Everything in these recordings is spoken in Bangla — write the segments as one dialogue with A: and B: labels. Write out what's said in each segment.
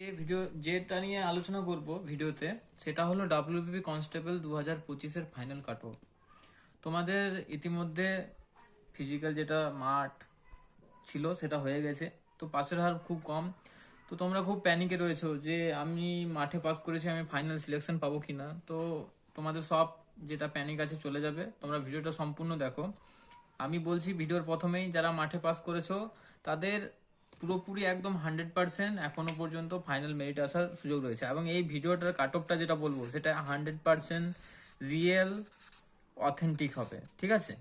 A: এই ভিডিও যেটা নিয়ে আলোচনা করব ভিডিওতে সেটা হলো ডাব্লিউবিপি কনস্টেবল 2025-এর ফাইনাল কাট অফ। তোমাদের ইতিমধ্যে ফিজিক্যাল যেটা মাঠ ছিল সেটা হয়ে গেছে, তো পাসের হার খুব কম। তো তোমরা খুব প্যানিকে রয়েছো যে আমি মাঠে পাস করেছি, আমি ফাইনাল সিলেকশন পাবো কিনা। তো তোমাদের সব যেটা প্যানিক আছে চলে যাবে, তোমরা ভিডিওটা সম্পূর্ণ দেখো। আমি বলছি ভিডিওর প্রথমেই, যারা মাঠে পাস করেছো তাদের পুরোপুরি একদম 100% এখনো পর্যন্ত ফাইনাল মেরিট আসার সুযোগ রয়েছে। এবং এই ভিডিওটার কাট অফটা যেটা বলবো সেটা 100% রিয়েল অথেন্টিক হবে, ঠিক আছে?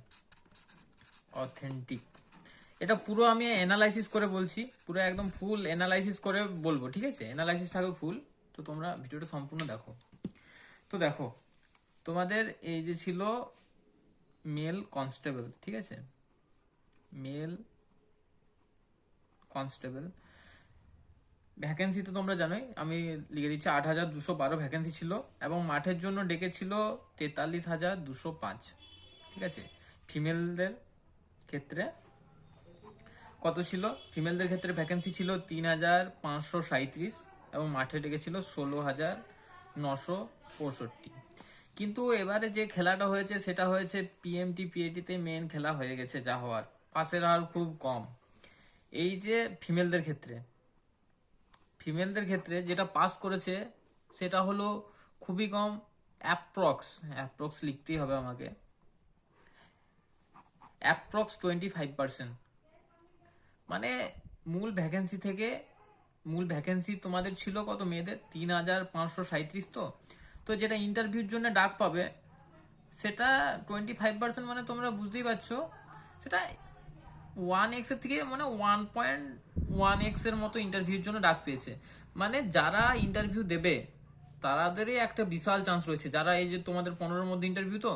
A: অথেন্টিক, এটা পুরো আমি অ্যানালাইসিস করে বলছি, পুরো একদম ফুল অ্যানালাইসিস করে বলবো, ঠিক আছে? অ্যানালাইসিস থাকবে ফুল। তো তোমরা ভিডিওটা সম্পূর্ণ দেখো। তো দেখো, তোমাদের এই যে ছিল মেল কনস্টেবল, ঠিক আছে? মেল কনস্টেবল ভ্যাকেন্সি তো তোমরা জানোই, আমি লিখে দিচ্ছি 8,212 ভ্যাকেন্সি ছিল এবং মাঠের জন্য ডেকেছিল 43,205, ঠিক আছে? ফিমেলদের ক্ষেত্রে কত ছিল? ফিমেলদের ক্ষেত্রে ভ্যাকেন্সি ছিল 3,537 এবং মাঠে ডেকেছিল 16,965। কিন্তু এবারে যে খেলাটা হয়েছে সেটা হয়েছে পিএমটি পিএটিতে মেন খেলা হয়ে গেছে, যা হওয়ার পাসের হার খুব কম। এই যে ফিমেলদের ক্ষেত্রে যেটা পাস করেছে সেটা হলো খুবই কম, অ্যাপ্রক্স লিখতেই হবে আমাকে, অ্যাপ্রক্স 25%। মানে মূল ভ্যাকেন্সি তোমাদের ছিল কত মেয়েদের? 3,537। তো তো যেটা ইন্টারভিউর জন্য ডাক পাবে সেটা 25%, মানে তোমরা বুঝতেই পারছো সেটা 1x এর থেকে মানে 1.1x এর মতো ইন্টারভিউর জন্য ডাক পেয়েছে। মানে যারা ইন্টারভিউ দেবে তাদেরই একটা বিশাল চান্স রয়েছে। যারা এই যে তোমাদের 15-এর মধ্যে ইন্টারভিউ, তো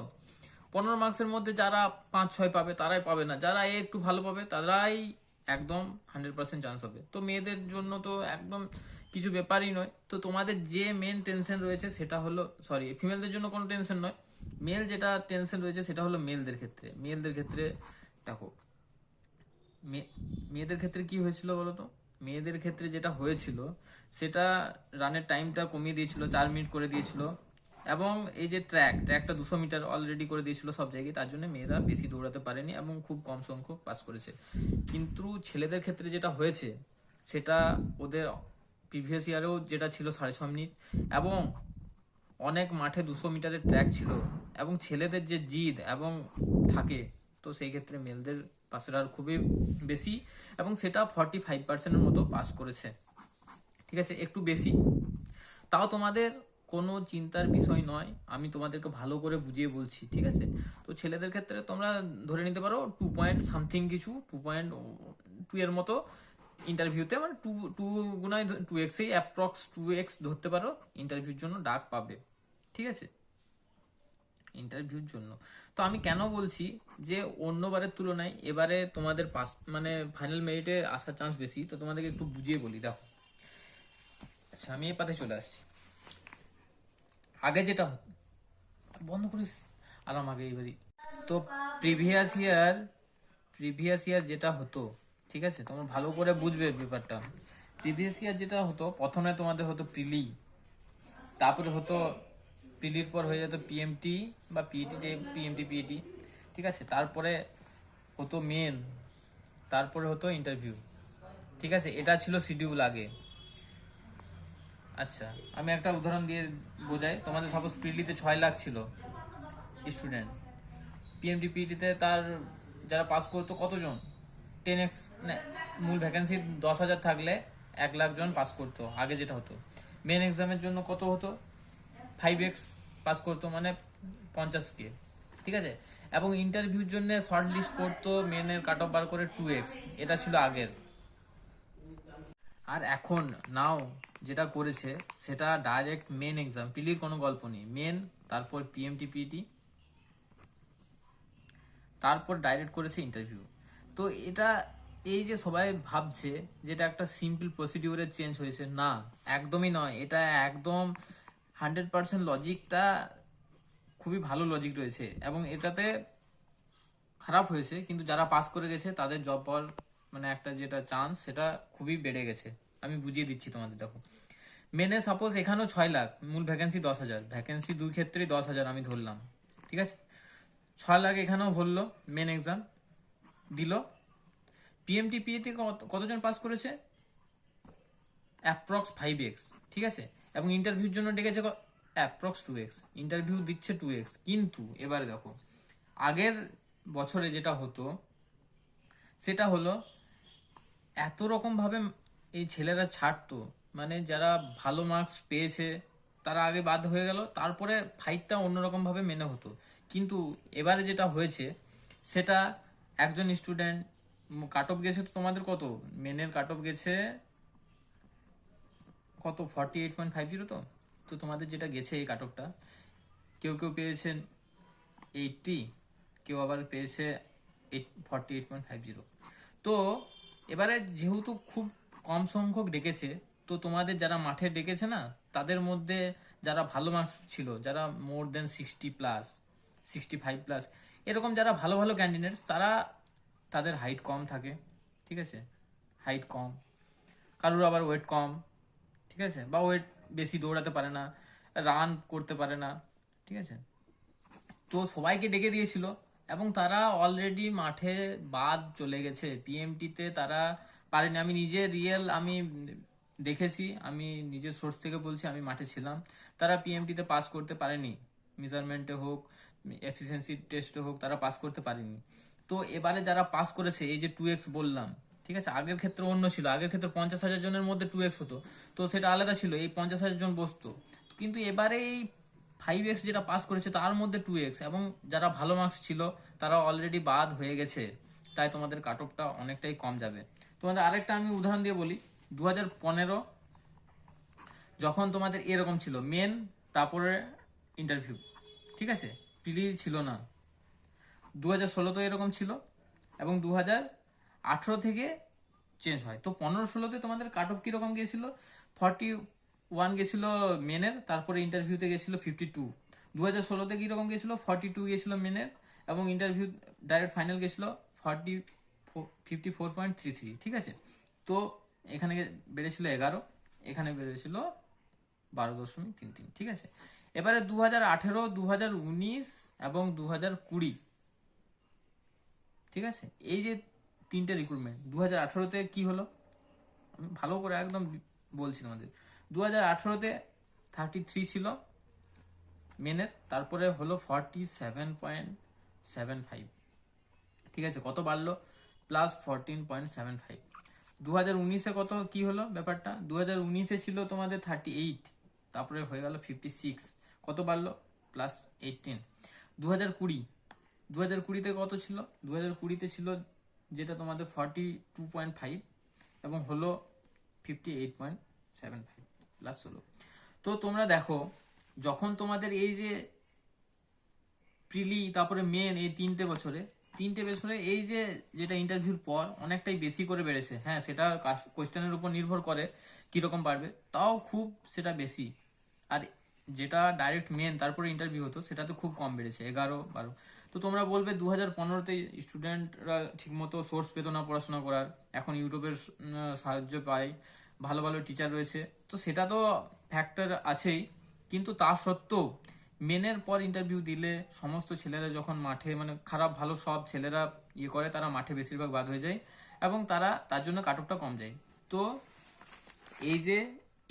A: 15 মার্কসের মধ্যে যারা 5-6 পাবে তারাই পাবে না, যারা একটু ভালো পাবে তারাই একদম 100% চান্স হবে। তো মেয়েদের জন্য তো একদম কিছু ব্যাপারই নয়। তো তোমাদের যে মেন টেনশন রয়েছে সেটা হলো, সরি, ফিমেলদের জন্য কোনো টেনশন নয়, যেটা টেনশন রয়েছে সেটা হলো মেয়েদের ক্ষেত্রে দেখো, মেয়েদের ক্ষেত্রে কি হয়েছিল বলতো? মেয়েদের ক্ষেত্রে যেটা হয়েছিল সেটা রানের টাইমটা কমিয়ে দিয়েছিল, 4 মিনিট করে দিয়েছিল। এবং এই যে ট্র্যাকটা 200 মিটার অলরেডি করে দিয়েছিল সব জায়গায়, তার জন্য মেয়েরা বেশি দৌড়াতে পারেনি এবং খুব কম সংখ্যক পাস করেছে। কিন্তু ছেলেদের ক্ষেত্রে যেটা হয়েছে সেটা ওদের প্রিভিয়াস ইয়ারেও যেটা ছিল 6.5 মিনিট, এবং অনেক মাঠে 200 মিটারের ট্র্যাক ছিল, এবং ছেলেদের যে জিদ এবং থাকে, তো সেই ক্ষেত্রে মেলদের পাসের হার খুবই বেশি এবং সেটা 45%-এর মতো পাস করেছে, ঠিক আছে? একটু বেশি, তাও তোমাদের কোনো চিন্তার বিষয় নয়, আমি তোমাদেরকে ভালো করে বুঝিয়ে বলছি, ঠিক আছে? তো ছেলেদের ক্ষেত্রে তোমরা ধরে নিতে পারো 2 পয়েন্ট সামথিং কিছু, 2.2 এর মতো ইন্টারভিউতে, মানে two two গুণায় 2x, approx 2x ধরতে পারো, ইন্টারভিউর জন্য ডাক পাবে, ঠিক আছে? ইন্টারভিউর জন্য। তো আমি কেন বলছি যে অন্যবারের তুলনায় এবারে তোমাদের পাস মানে ফাইনাল মেরিটে আসার চান্স বেশি, তো তোমাদেরকে একটু বুঝিয়ে বলি, দেখো। আচ্ছা, আমি এই পাতে চলে আসছি। আগে যেটা হতো, বন্ধ করিস আরাম, আগে এইবারই। তো প্রিভিয়াস ইয়ার যেটা হতো, ঠিক আছে? তোমরা ভালো করে বুঝবে ব্যাপারটা। প্রিভিয়াস ইয়ার যেটা হতো, প্রথমে তোমাদের হতো প্রিলি, তারপরে হতো প্রিলির পর হয়ে যেত পিএমটি বা পিইটি, পিএমটি পিইটি, ঠিক আছে? তারপরে হতো মেন, তারপরে হতো ইন্টারভিউ, ঠিক আছে? এটা ছিল শিডিউল আগে। আচ্ছা, আমি একটা উদাহরণ দিয়ে বোঝাই। তোমাদের সাপোজ প্রিলিতে 6 লাখ ছিল স্টুডেন্ট, পিএমটি পিইটিতে তার যারা পাস করতো কতজন? 10x, মানে মূল ভ্যাকেন্সি 10,000 থাকলে 1 লাখ জন পাস করতো আগে যেটা হতো। মেন এক্সামের জন্য কত হতো? 5x পাস করতো, মানে 50K, ঠিক আছে? এবং ইন্টারভিউর জন্য শর্ট লিস্ট করতো মেনের কাট অফ বার করে 2x, এটা ছিল আগের। আর এখন নাও যেটা করেছে সেটা ডাইরেক্ট মেন এক্সাম, পিলির কোনো গল্প নেই, মেন, তারপর পিএমটি পিইটি, তারপর ডাইরেক্ট করেছে ইন্টারভিউ। তো এটা, এই যে সবাই ভাবছে যেটা একটা সিম্পল প্রসিডিউরের চেঞ্জ হয়েছে, না, একদমই নয়। এটা একদম 100% লজিকটা খুবই ভালো লজিক রয়েছে এবং এটাতে খারাপ হয়েছে, কিন্তু যারা পাস করে গেছে তাদের জব পাওয়ার মানে একটা যেটা চান্স সেটা খুবই বেড়ে গেছে। আমি বুঝিয়ে দিচ্ছি তোমাদের, দেখো। মেনে সাপোজ এখানেও 6 লাখ, মূল ভ্যাকেন্সি 10,000, ভ্যাকেন্সি দুই ক্ষেত্রেই 10,000 আমি ধরলাম, ঠিক আছে। 6 লাখ এখানেও ভরলো, মেন এক্সাম দিল। পিএমটিপিএতে কতজন পাস করেছে? অ্যাপ্রক্স 5x, ঠিক আছে। এবং ইন্টারভিউর জন্য ডেকেছে অ্যাপ্রক্স 2x, ইন্টারভিউ দিচ্ছে 2x। কিন্তু এবারে দেখো, আগের বছরে যেটা হতো সেটা হলো এত রকমভাবে এই ছেলেরা ছাড়তো, মানে যারা ভালো মার্কস পেয়েছে তারা আগে বাদ হয়ে গেল, তারপরে ফাইটটা অন্যরকমভাবে মেনে হতো। কিন্তু এবারে যেটা হয়েছে সেটা একজন স্টুডেন্ট কাট অফ গেছে, তো তোমাদের কত মেনের কাট অফ গেছে কত 48.50, তো তো তোমাদের যেটা গেছে এই কাট অফটা, কেউ কেউ পেয়েছেন 80, কেউ আবার পেয়েছে 48.50। তো এবারে যেহেতু খুব কম সংখ্যক ডেকেছে, তো তোমাদের যারা মাঠে ডেকেছে না, তাদের মধ্যে যারা ভালো মার্কস ছিল, যারা মোর দেন 60+, 65+, এরকম যারা ভালো ভালো ক্যান্ডিডেটস, তারা তাদের হাইট কম থাকে, ঠিক আছে, হাইট কম, কারোর আবার ওয়েট কম, ঠিক আছে, বা ওয়েট বেশি, দৌড়াতে পারে না, রান করতে পারে না, ঠিক আছে। তো সবাইকে ডেকে দিয়েছিল এবং তারা অলরেডি মাঠে বাদ চলে গেছে, পিএমটিতে তারা পারেনি। আমি নিজে আমি দেখেছি, আমি নিজের সোর্স থেকে বলছি, আমি মাঠে ছিলাম, তারা পিএমটিতে পাস করতে পারেনি, মেজারমেন্টে হোক, এফিসিয়েন্সি টেস্টে হোক, তারা পাস করতে পারেনি। তো এবারে যারা পাস করেছে, এই যে 2x বললাম, ঠিক আছে, আগের ক্ষেত্রে অন্য ছিল, আগের ক্ষেত্রে 50,000 জনের মধ্যে 2x হতো, তো সেটা আলাদা ছিল, এই 50,000 জন বসতো। কিন্তু এবারে এই 5x যেটা পাস করেছে তার মধ্যে 2x, এবং যারা ভালো মার্কস ছিল তারা অলরেডি বাদ হয়ে গেছে, তাই তোমাদের কাট অফটা অনেকটাই কম যাবে। তোমাদের আরেকটা আমি উদাহরণ দিয়ে বলি, 2015 যখন তোমাদের এরকম ছিল মেন, তারপরে ইন্টারভিউ, ঠিক আছে, প্রিলি ছিল না। 2016 এরকম ছিল, এবং 2018 থেকে চেঞ্জ হয়। তো 15-16তে তোমাদের কাট অফ কিরকম গিয়েছিল? 41 গেছিল মেনের, তারপরে ইন্টারভিউতে গেছিল 52। 2016তে কিরকম গেছিল? 42 গেছিল মেনের, এবং ইন্টারভিউ ডাইরেক্ট ফাইনাল গেছিল 54.33, ঠিক আছে। তো এখানে বেড়েছিল 11, এখানে বেড়েছিল 12.33, ঠিক আছে। এবারে 2018, 2019 এবং 2020, ঠিক আছে, এই যে তিনটে রিক্রুটমেন্ট, 2018তে কি হলো আমি ভালো করে একদম বলছি তোমাদের। 2018তে 33 ছিল মেনের, তারপরে হলো 47.75, ঠিক আছে, কত বাড়লো? +14.75। 2019-এ কত কি হলো ব্যাপারটা? 2019-এ ছিল তোমাদের 38, তারপরে হয়ে গেল 56, কত বাড়লো? +18। 2020, 2020-তে কত ছিল? 2020-তে ছিল যেটা তোমাদের 42.5, এবং হলো 58.75, +16। তো তোমরা দেখো, যখন তোমাদের এই যে প্রিলি তারপরে মেন, এই তিনটে বছরে এই যে যেটা ইন্টারভিউর পর অনেকটাই বেশি করে বেড়েছে। হ্যাঁ, সেটা কোয়েশ্চেনের উপর নির্ভর করে কীরকম বাড়বে, তাও খুব সেটা বেশি। আর যেটা ডাইরেক্ট মেন তারপরে ইন্টারভিউ হতো, সেটা তো খুব কম বেড়েছে, 11-12। তো তোমরা বলবে 2015-তে স্টুডেন্টরা ঠিকমতো সোর্স পেতো না পড়াশোনা করার, এখন ইউটিউবের সাহায্য পায়, ভালো ভালো টিচার রয়েছে, তো সেটা তো ফ্যাক্টর আছেই। কিন্তু তা সত্ত্বেও মেনের পর ইন্টারভিউ দিলে সমস্ত ছেলেরা যখন মাঠে, মানে খারাপ ভালো সব ছেলেরা করে, তারা মাঠে বেশিরভাগ বাদ হয়ে যায়, এবং তার জন্য কাট অফটা কম যায়। তো এই যে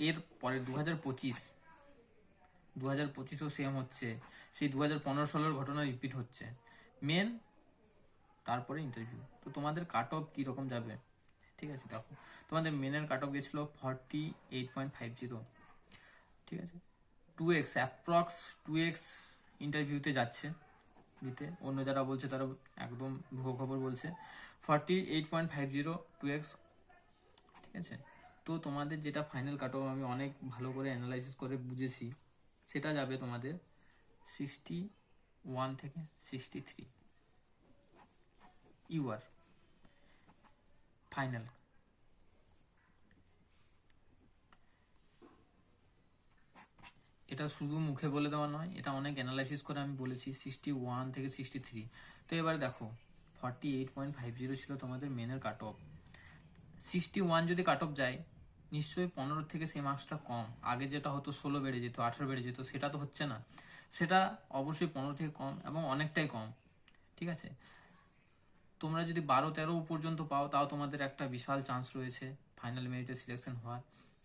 A: এর পরে 2025ও সেম হচ্ছে, সেই 2015-16 ঘটনা রিপিট হচ্ছে, মেন তারপরে ইন্টারভিউ। তো তোমাদের কাট অফ কীরকম যাবে? ঠিক আছে, দেখো তোমাদের মেনের কাট অফ গেছিলো 48.50, ঠিক আছে, 2x, অ্যাপ্রক্স 2x ইন্টারভিউতে যাচ্ছে দিতে, অন্য যারা বলছে তারা একদম ভুয়ো খবর বলছে। 48.50, 2x, ঠিক আছে। তো তোমাদের যেটা ফাইনাল কাট অফ আমি অনেক ভালো করে অ্যানালাইসিস করে বুঝেছি, সেটা যাবে তোমাদের 61 থেকে 63, ইউআর ফাইনাল। এটা শুধু মুখে বলে দেওয়া নয়, এটা অনেক অ্যানালাইসিস করে আমি বলেছি 61 থেকে 63। তো এবার দেখো, 48.50 ছিল তোমাদের মেনের কাট অফ, 61 যদি কাট অফ যায়, নিশ্চয়ই 15 থেকে সেই মার্কসটা কম। আগে যেটা হতো 16 বেড়ে যেত, 18 বেড়ে যেত, সেটা তো হচ্ছে না। সেটা অবশ্যই 15 থেকে কম এবং অনেকটাই কম। ঠিক আছে, তোমরা যদি 12-13 পর্যন্ত পাও তাও তোমাদের একটা বিশাল চান্স রয়েছে ফাইনাল মেরিটে সিলেকশন হওয়ার।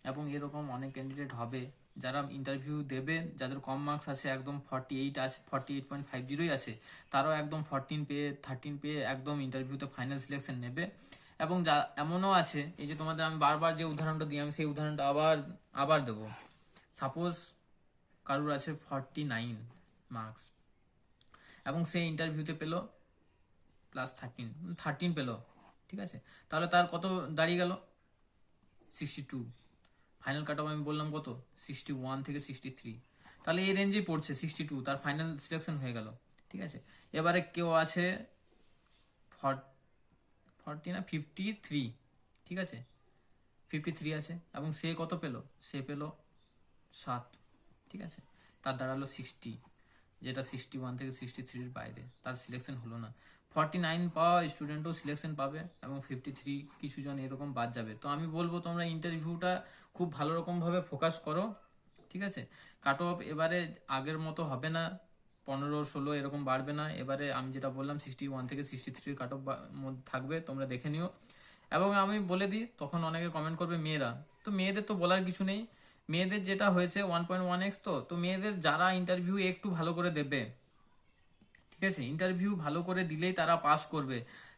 A: এবং এরকম অনেক ক্যান্ডিডেট হবে যারা ইন্টারভিউ দেবে, যাদের কম মার্কস আছে, একদম 48 আছে, 48.50 আছে, তারাও একদম 14 পেয়ে 13 পেয়ে একদম ইন্টারভিউতে ফাইনাল সিলেকশন নেবে। এবং যা এমনও আছে, এই যে তোমাদের আমি বারবার যে উদাহরণটা দিই, আমি সেই উদাহরণটা আবার আবার দেবো। সাপোজ কারুর আছে 49 মার্কস এবং সে ইন্টারভিউতে পেলো +13 পেলো, ঠিক আছে, তাহলে তার কত দাঁড়িয়ে গেল? 62। ফাইনাল কাট অফ আমি বললাম কত? 61 থেকে 63। তাহলে এই রেঞ্জেই পড়ছে 62, তার ফাইনাল সিলেকশন হয়ে গেল। ঠিক আছে, এবারে কেউ আছে 53, ঠিক আছে, 53 আছে এবং সে কত পেলো? সে পেলো 7, ঠিক আছে, তার দাঁড়ালো 60, যেটা 61 থেকে 63-র বাইরে, তার সিলেকশন হলো না। 49 পাওয়া স্টুডেন্টও সিলেকশন পাবে এবং 53 কিছু জন এরকম বাদ যাবে। তো আমি বলবো তোমরা ইন্টারভিউটা খুব ভালো রকমভাবে ফোকাস করো। ঠিক আছে, কাট অফ এবারে আগের মতো হবে না, 15-16 এরকম বাড়বে না। এবারে আমি যেটা বললাম 61 থেকে 63 কাট অফ থাকবে, তোমরা দেখে নিও। এবং আমি বলে দিই, তখন অনেকে কমেন্ট করবে মেয়েরা, তো মেয়েদের তো বলার কিছু নেই। মেয়েদের যেটা হয়েছে 1.1x, তো মেয়েদের যারা ইন্টারভিউ একটু ভালো করে দেবে, ঠিক আছে, ইন্টারভিউ ভালো করে দিলেই তারা পাস করবে।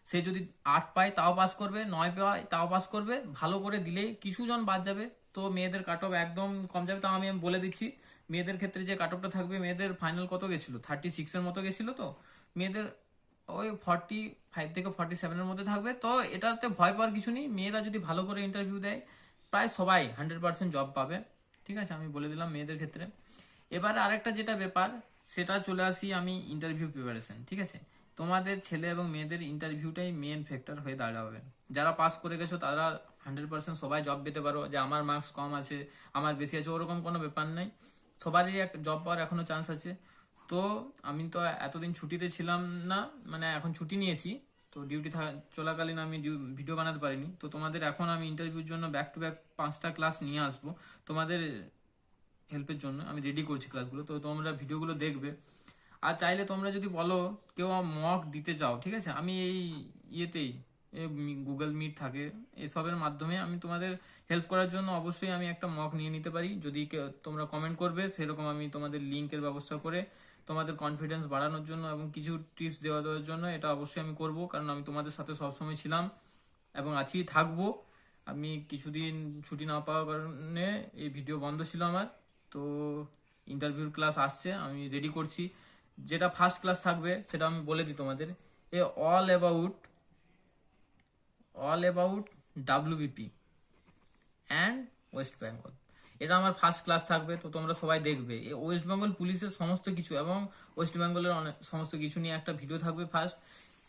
A: সে যদি 8 পায় তাও পাস করবে, 9 পায় তাও পাস করবে, ভালো করে দিলেই কিছু জন বাদ যাবে। তো মেয়েদের কাট অফ একদম কম যাবে। তাও আমি বলে দিচ্ছি, মেয়েদের ক্ষেত্রে যে কাট অফটা থাকবে, মেয়েদের ফাইনাল কত গেছিলো? 36-এর মতো গেছিলো। তো মেয়েদের ওই 45 থেকে 47-এর মধ্যে থাকবে। তো এটাতে ভয় পাওয়ার কিছু নেই, মেয়েরা যদি ভালো করে ইন্টারভিউ দেয় প্রায় সবাই 100% জব পাবে। ঠিক আছে, আমি বলে দিলাম মেয়েদের ক্ষেত্রে। এবার আরেকটা যেটা ব্যাপার, সেটা চলে আসি আমি ইন্টারভিউ প্রিপারেশন। ঠিক আছে, তোমাদের ছেলে এবং মেয়েদের ইন্টারভিউটাই মেন ফ্যাক্টর হয়ে দাঁড়াবে। যারা পাস করে গেছো তারা 100% সবাই জব পেতে পারো, যে আমার মার্কস কম আছে, আমার বেশি আছে, ওরকম কোনো ব্যাপার নেই। সবারই এক জব পাওয়ার এখনো চান্স আছে। তো আমি তো এতদিন ছুটিতে ছিলাম না, মানে এখন ছুটি নিয়েছি, তো ডিউটি চলাকালীন আমি ভিডিও বানাতে পারিনি। তো তোমাদের এখন আমি ইন্টারভিউর জন্য ব্যাক টু ব্যাক 5টা ক্লাস নিয়ে আসবো তোমাদের হেল্পের জন্য। আমি রেডি করছি ক্লাসগুলো, তো তোমরা ভিডিওগুলো দেখবে। আর চাইলে তোমরা যদি বলো কেউ মক দিতে চাও, ঠিক আছে, আমি এই ইয়েতেই গুগল মিট থাকে, এসবের মাধ্যমে আমি তোমাদের হেল্প করার জন্য অবশ্যই আমি একটা মক নিয়ে নিতে পারি। যদি তোমরা কমেন্ট করবে, সেরকম আমি তোমাদের লিঙ্কের ব্যবস্থা করে তোমাদের কনফিডেন্স বাড়ানোর জন্য এবং কিছু টিপস দেওয়ার জন্য এটা অবশ্যই আমি করব, কারণ আমি তোমাদের সাথে সবসময় ছিলাম এবং আছি, থাকবো। আমি কিছুদিন ছুটি না পাওয়ার কারণে এই ভিডিও বন্ধ ছিল আমার। তো ইন্টারভিউর ক্লাস আসছে, আমি রেডি করছি। যেটা ফার্স্ট ক্লাস থাকবে সেটা আমি বলে দিই তোমাদের, all about WBP and West Bengal. এটা আমার ফার্স্ট ক্লাস থাকবে, তো তোমরা সবাই দেখবে। এই ওয়েস্ট বেঙ্গল পুলিশের সমস্ত কিছু এবং ওয়েস্ট বেঙ্গলের অনেক সমস্ত কিছু নিয়ে একটা ভিডিও থাকবে ফার্স্ট।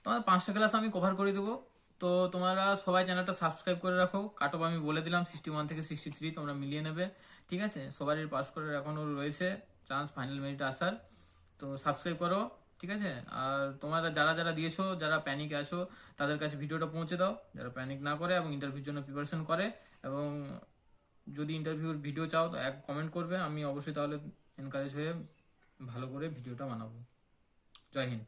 A: তোমার 5টা ক্লাস আমি কভার করে দেবো। তো তোমরা সবাই চ্যানেলটা সাবস্ক্রাইব করে রাখো। কাট অফ আমি বলে দিলাম 61 থেকে 63, তোমরা মিলিয়ে নেবে। ঠিক আছে, সবারই পাস করার এখনও রয়েছে চান্স ফাইনাল মেরিটে আসার। তো সাবস্ক্রাইব করো, ঠিক আছে। আর তোমরা যারা যারা দিয়েছো, যারা প্যানিকে আছো, তাদের কাছে ভিডিওটা পৌঁছে দাও, যারা প্যানিক না করে এবং ইন্টারভিউর জন্য প্রিপারেশন করে। এবং যদি ইন্টারভিউর ভিডিও চাও তো এক কমেন্ট করবে, আমি অবশ্যই তাহলে এনকারেজ হয়ে ভালো করে ভিডিওটা বানাবো। জয় হিন্দ।